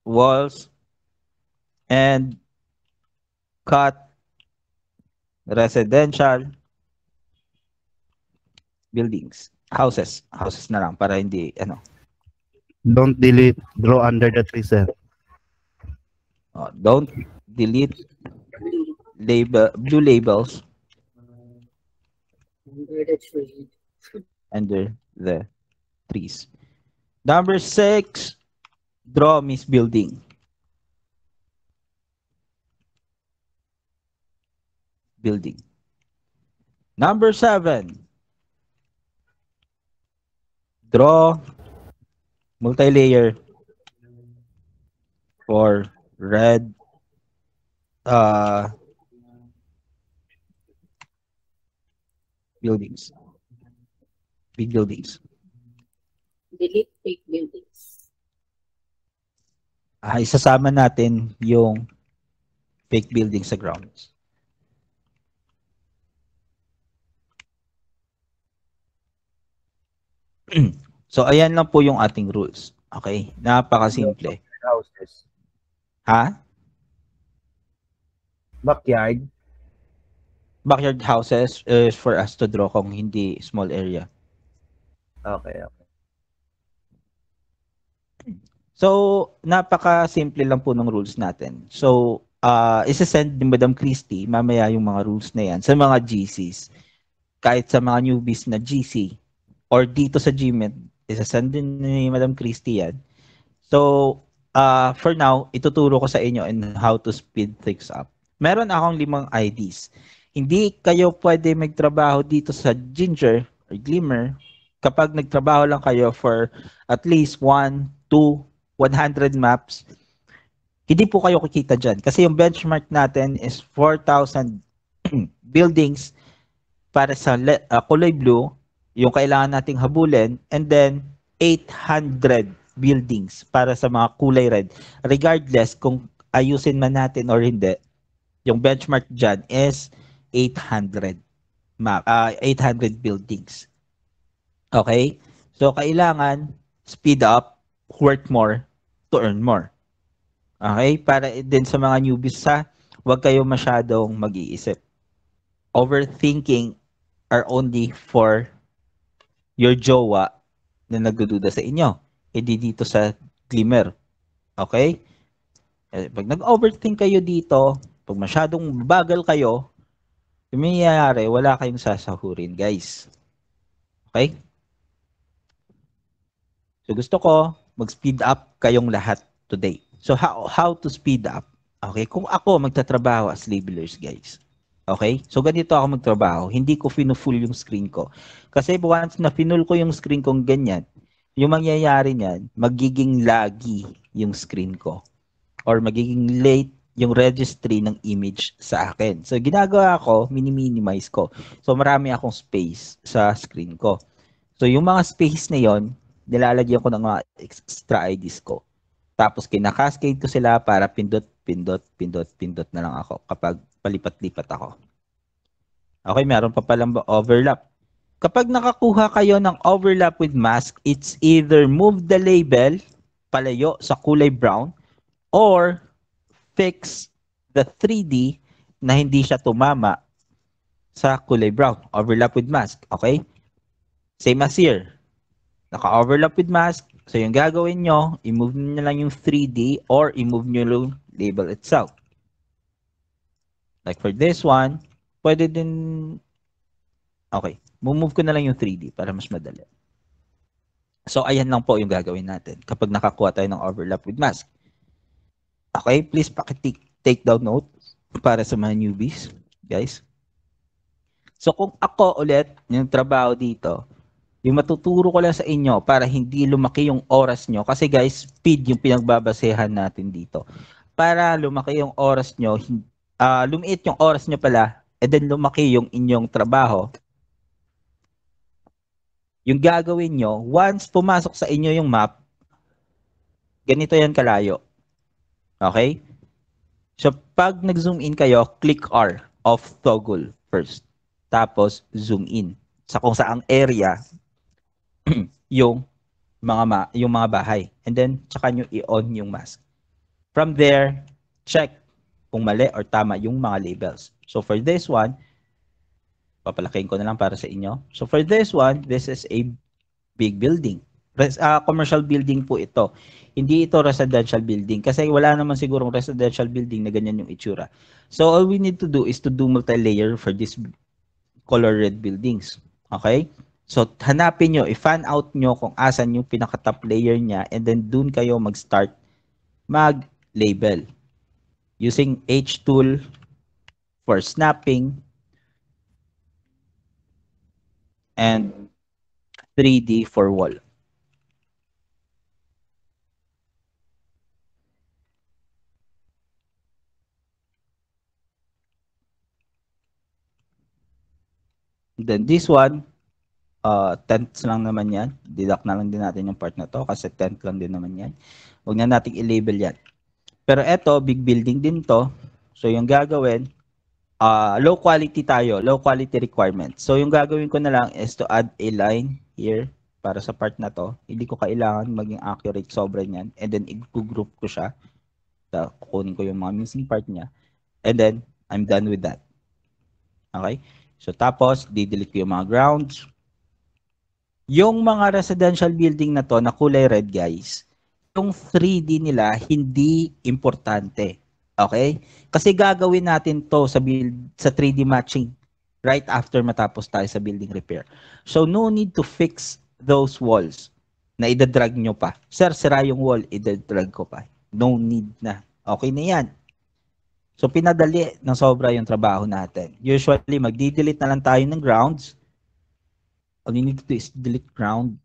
walls, and cut residential buildings. Houses na lang para hindi, ano. Don't delete, draw under the tree, sir. Don't delete blue labels Under the tree. under the trees. Number 6, draw Miss Building. Building. Number 7, draw multi-layer for red buildings. Big buildings. Delete fake buildings. Isasama natin yung fake building sa grounds. So, ayan lang po yung ating rules. Okay? Napakasimple. Houses. Ha? Backyard. Backyard houses is for us to draw kung hindi small area. Okay. So, napaka-simple lang po ng rules natin. So, isa-send ni Madam Christie mamaya yung mga rules na yan sa mga GCs. Kahit sa mga newbies na GC or dito sa GMIT, isa-send din ni Madam Christie yan. So, for now, ituturo ko sa inyo on how to speed things up. Meron akong 5 IDs. Hindi kayo pwede magtrabaho dito sa Ginger or Glimmer kapag nagtrabaho lang kayo for at least 1, 2, 100 maps. Hindi po kayo kikita dyan. Kasi yung benchmark natin is 4,000 buildings para sa kulay blue, yung kailangan nating habulin, and then 800 buildings para sa mga kulay red. Regardless kung ayusin man natin or hindi, yung benchmark dyan is 800 buildings. Okay? So, kailangan speed up, work more, to earn more. Okay? Para din sa mga newbies huwag kayo masyadong mag-iisip. Overthinking are only for your jowa na nagdududa sa inyo. Hindi dito sa Glimmer. Okay? Pag nag-overthink kayo dito, pag masyadong bagal kayo, yung mangyayari, wala kayong sasahurin, guys. Okay? So gusto ko mag-speed up kayong lahat today. So how to speed up? Okay? Kung ako magtatrabaho as labelers, guys. Okay? So ganito ako magtrabaho. Hindi ko finu-full yung screen ko. Kasi once na finull ko yung screen kong ganyan, yung mangyayari niyan, magiging laggy yung screen ko. Or magiging late yung registry ng image sa akin. So ginagawa ko, mini-minimize ko. So marami akong space sa screen ko. So yung mga space na yon, nilalagyan ko ng mga extra IDs ko. Tapos kinakascade ko sila para pindot na lang ako kapag palipat-lipat ako. Okay, meron pa palang overlap. Kapag nakakuha kayo ng overlap with mask, it's either move the label palayo sa kulay brown or fix the 3D na hindi siya tumama sa kulay brown. Overlap with mask. Okay? Same as here. Naka-overlap with mask. So yung gagawin nyo, i-move nyo lang yung 3D or i-move nyo yung label itself. Like for this one, pwede din... Okay. Move ko na lang yung 3D para mas madali. So ayan lang po yung gagawin natin kapag nakakuha tayo ng overlap with mask. Okay, please take down notes para sa mga newbies, guys. So kung ako ulit, yung trabaho dito, yung matuturo ko lang sa inyo para hindi lumaki yung oras nyo. Kasi guys, speed yung pinagbabasehan natin dito. Para lumaki yung oras nyo, lumiit yung oras nyo pala, and then lumaki yung inyong trabaho. Yung gagawin nyo, once pumasok sa inyo yung map, ganito yan kalayo. Okay? So, pag nag-zoom in kayo, click R, off toggle first. Tapos, zoom in. Sa kung saang area, yung mga bahay. And then, tsaka nyo i-on yung mask. From there, check kung mali or tama yung mga labels. So for this one, papalakihin ko na lang para sa inyo. So for this one, this is a big building. Commercial building po ito. Hindi ito residential building kasi wala naman sigurong residential building na ganyan yung itsura. So all we need to do is to do multi-layer for this color red buildings. Okay? So hanapin nyo, i-fan out nyo kung asan yung pinaka-top layer niya and then dun kayo mag-start mag-label. Using H tool for snapping and 3D for wall. Then this one, tenths lang naman yan. Deduct na lang din natin yung part na to kasi tenth lang din naman yan. Huwag na natin i-label yan. Pero eto, big building din to. So yung gagawin, low quality tayo, low quality requirement. So yung gagawin ko na lang is to add a line here para sa part na to. Hindi ko kailangan maging accurate sobra niyan. And then i-group ko siya. Kukunin ko yung mga missing part niya. And then, I'm done with that. Okay? So tapos, di-delete ko yung mga grounds. Yung mga residential building na to na kulay red, guys, yung 3D nila hindi importante. Okay? Kasi gagawin natin to sa 3D matching right after matapos tayo sa building repair. So no need to fix those walls na idadrag nyo pa. Sir, sira yung wall, idadrag ko pa. No need na. Okay na yan. So pinadali ng sobra yung trabaho natin. Usually, magdi-delete na lang tayo ng grounds. All you need to do is delete ground.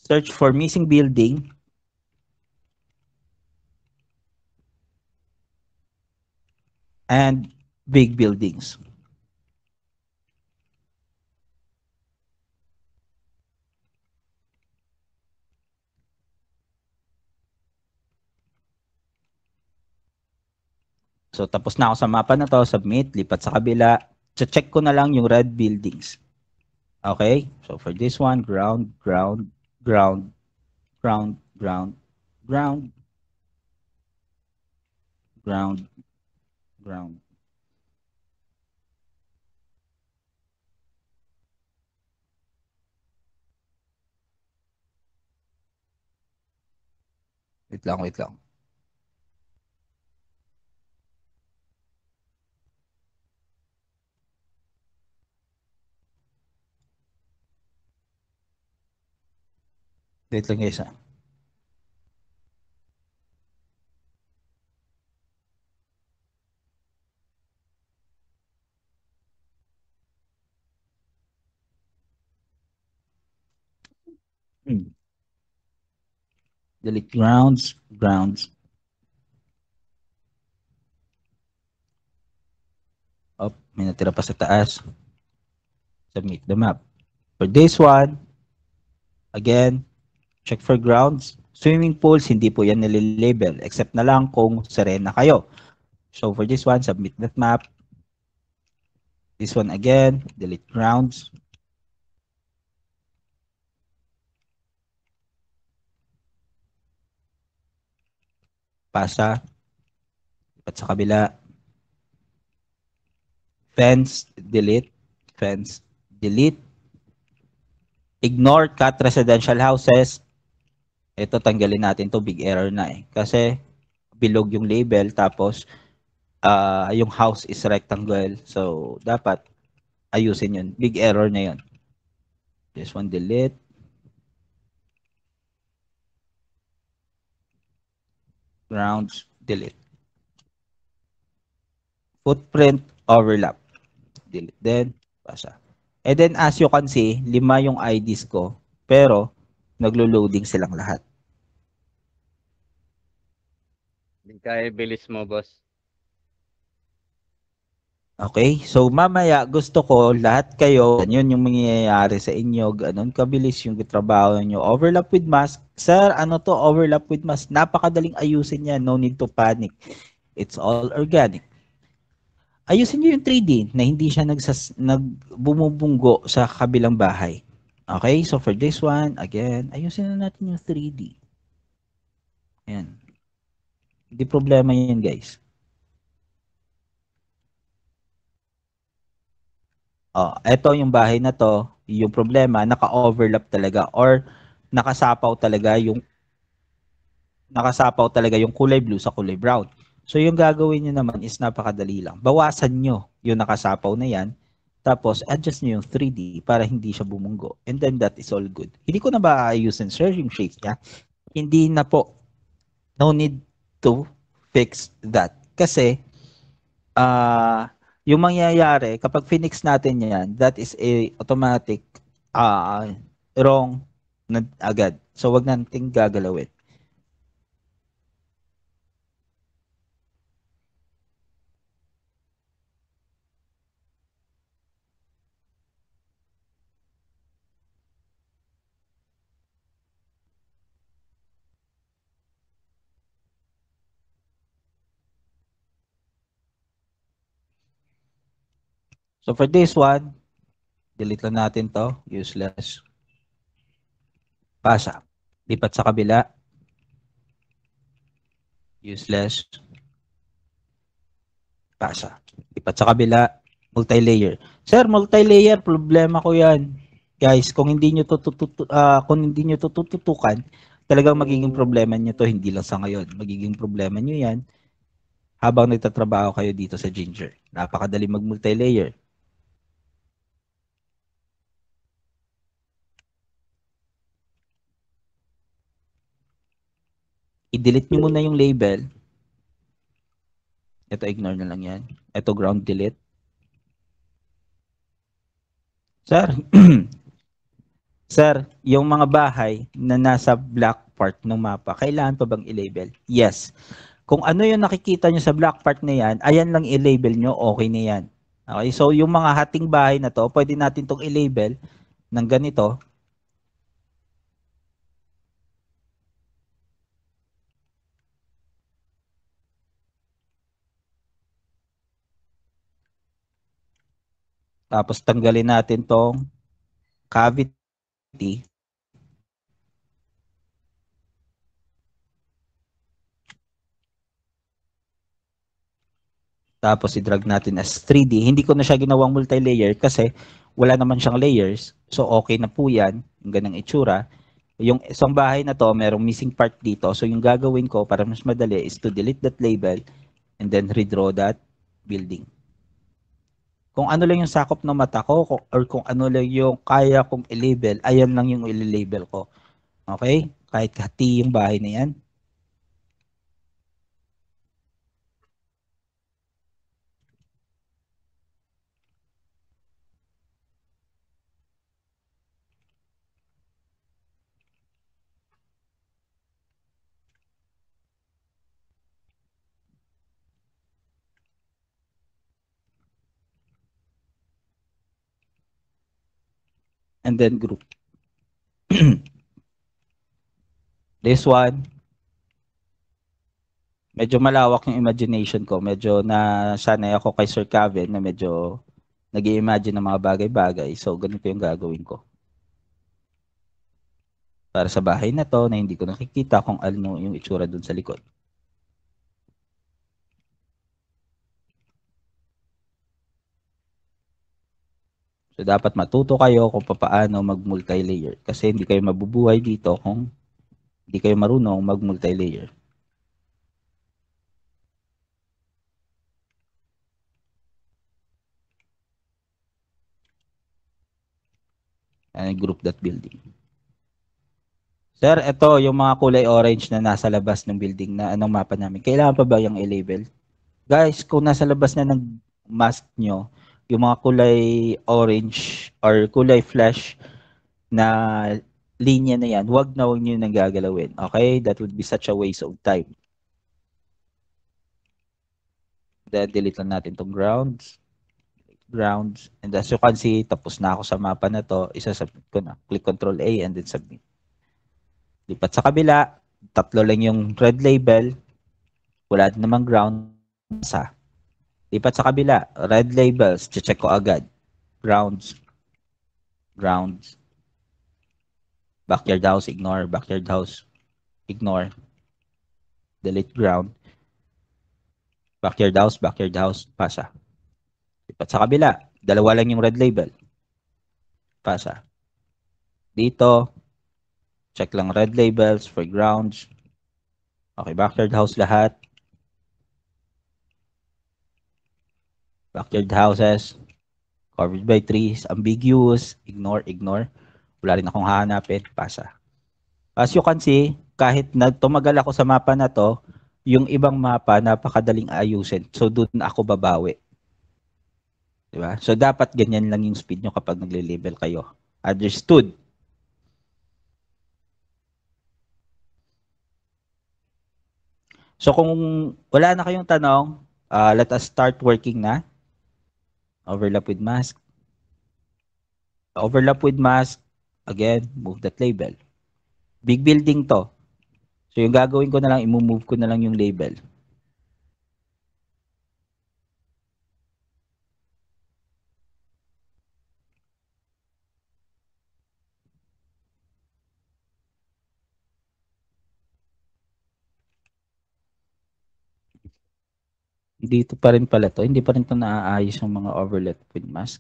Search for missing building. And big buildings. So tapos na ako sa mapa na to, submit, lipat sa kabila. Check ko na lang yung red buildings. Okay? So for this one, ground, ground, ground, ground, ground, ground, ground, ground. Wait lang, wait lang. Wait lang guys. Delete grounds, grounds. Oh, may natira pa sa taas. Submit the map. For this one, again, check for grounds. Swimming pools, hindi po yan nililabel except na lang kung serena kayo. So for this one, submit that map. This one again, delete grounds. Pasa. Lipat sa kabila. Fence, delete. Fence, delete. Ignore cut residential houses. Ito, tanggalin natin to, big error na eh. Kasi bilog yung label, tapos yung house is rectangle. So, dapat ayusin yun. Big error na yun. This one, delete. Grounds, delete. Footprint, overlap. Delete din. Pasa. And then, as you can see, 5 yung IDs ko. Pero, naglo-loading silang lahat. Hindi kaya bilis mo, boss. Okay? So, mamaya, gusto ko, lahat kayo, yun yung mangyayari sa inyo, ganun kabilis yung trabaho nyo. Overlap with mask. Sir, ano to? Overlap with mask. Napakadaling ayusin yan. No need to panic. It's all organic. Ayusin nyo yung 3D na hindi siya nagbumubunggo sa kabilang bahay. Okay? So, for this one, again, ayusin na natin yung 3D. Ayan. Hindi problema yan, guys. Ito yung bahay na to, yung problema, naka-overlap talaga or nakasapaw talaga yung kulay blue sa kulay brown. So yung gagawin nyo naman is napakadali lang. Bawasan nyo yung nakasapaw na yan, tapos adjust nyo yung 3D para hindi siya bumunggo. And then that is all good. Hindi ko na ba ayusin, sir, yung shape niya? Hindi na po. No need to fix that. Kasi, yung mangyayari, kapag finix natin yan, that is a automatic wrong na agad. So, wag nating gagalawin. So, for this one, delete lang natin to. Useless. Pasa. Lipat sa kabila. Useless. Pasa. Lipat sa kabila. Multi-layer. Sir, multi-layer, problema ko yan. Guys, kung hindi nyo tututukan, talagang magiging problema nyo to, hindi lang sa ngayon. Magiging problema nyo yan habang nagtatrabaho kayo dito sa Ginger. Napakadali mag-multi-layer. I-delete nyo muna yung label. Ito, ignore na lang yan. Ito, ground delete. Sir, sir, yung mga bahay na nasa black part ng mapa, kailangan pa bang i-label? Yes. Kung ano yung nakikita nyo sa black part na yan, ayan lang i-label nyo, okay na yan. Okay, so yung mga hating bahay na to, pwede natin itong i-label ng ganito. Tapos tanggalin natin tong cavity. Tapos i-drag natin as 3D. Hindi ko na siya ginawang multi-layer kasi wala naman siyang layers. So okay na po yan. Yung ganang itsura. Yung isang bahay na to, merong missing part dito. So yung gagawin ko para mas madali is to delete that label and then redraw that building. Kung ano lang yung sakop ng mata ko or kung ano lang yung kaya kong i-label, ayan lang yung i-label ko. Okay? Kahit hati yung bahay na yan. And then group. This one, medyo malawak yung imagination ko. Medyo nasanay ako kay Sir Kevin na medyo nag-i-imagine ng mga bagay-bagay. So, ganito yung gagawin ko. Para sa bahay na to na hindi ko nakikita kung ano yung itsura dun sa likod. So, dapat matuto kayo kung paano mag-multi-layer. Kasi hindi kayo mabubuhay dito kung hindi kayo marunong mag-multi-layer. And group that building. Sir, ito yung mga kulay orange na nasa labas ng building na anong mapa namin. Kailangan pa ba yung i-label? Guys, kung nasa labas na ng mask nyo, yung mga kulay orange or kulay flash na linya na yan, wag nyo nang gagalawin. Okay? That would be such a waste of time. Then, delete lang natin itong grounds. And as you can see, tapos na ako sa mapa na to. Isasubmit ko na. Click Control A and then submit. Lipat sa kabila. Tatlo lang yung red label. Wala din namang ground. Lipat sa kabila. Red labels. Check ko agad. Grounds. Backyard house. Ignore. Backyard house. Ignore. delete ground. Backyard house, pasa. Lipat sa kabila, dalawa lang yung red label. Pasa. Dito, check lang red labels for grounds. Okay, backyard house lahat. Backyard houses, covered by trees, ambiguous, ignore. Wala rin akong hahanapin, pasa. As you can see, kahit tumagal ako sa mapa na to, yung ibang mapa, napakadaling ayusin. So, doon ako babawi. Diba? So, dapat ganyan lang yung speed nyo kapag nagle-label kayo. Understood? So, kung wala na kayong tanong, let us start working na. Overlap with mask. Overlap with mask. Again, move that label. Big building to. So, yung gagawin ko na lang, i-move ko na lang yung label. Dito pa rin pala to. Hindi pa rin to naaayos yung mga overlap with mask.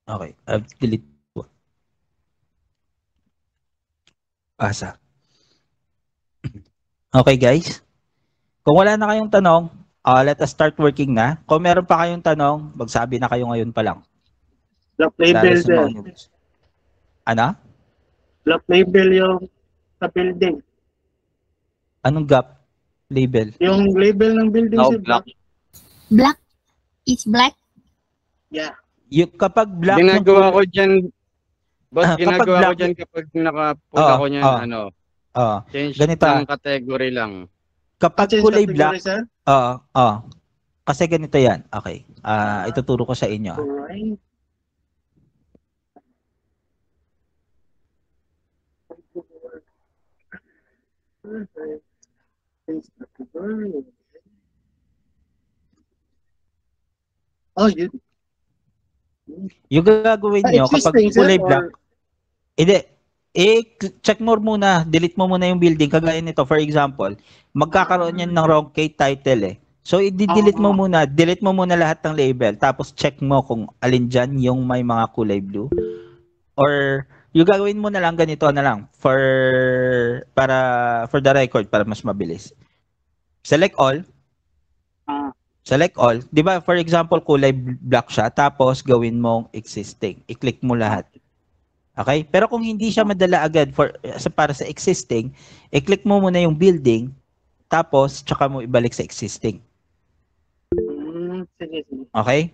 Okay, I've delete to. Asa. Okay guys. Kung wala na kayong tanong, let us start working na. Kung meron pa kayong tanong, magsabi na kayo ngayon pa lang. Block label, Lalo sa sir. mga- Ano? Block label yung sa building. Anong gap label? Yung label ng building, No, sir. block. Black. It's black. Yeah. Yung kapag black yung Ginagawa ko dyan, boss, Kapag ginagawa ko black- dyan kapag nakapula ko niyan, change ganito. ng category lang. Kapag Change kulay category, black, sir. kasi ganito yan. Okay. Ituturo ko sa inyo. Alright. Change category. Oh, yun. Yung gagawin nyo kapag Existing, sir, kulay or- black, hindi, check mo muna, delete mo muna yung building. Kagaya nito, for example, magkakaroon yan ng wrong K title eh. So, i-delete mo muna, delete mo muna lahat ng label, tapos check mo kung alin dyan yung may mga kulay blue. Or, yung gagawin mo na lang, ganito na lang, for the record, para mas mabilis. Select all. Select all. Di ba, for example, kulay black siya, tapos gawin mong existing. I-click mo lahat. Okay? Pero kung hindi siya madala agad para sa existing, i-click mo muna yung building, tapos tsaka mo ibalik sa existing. Sige, sige. Okay?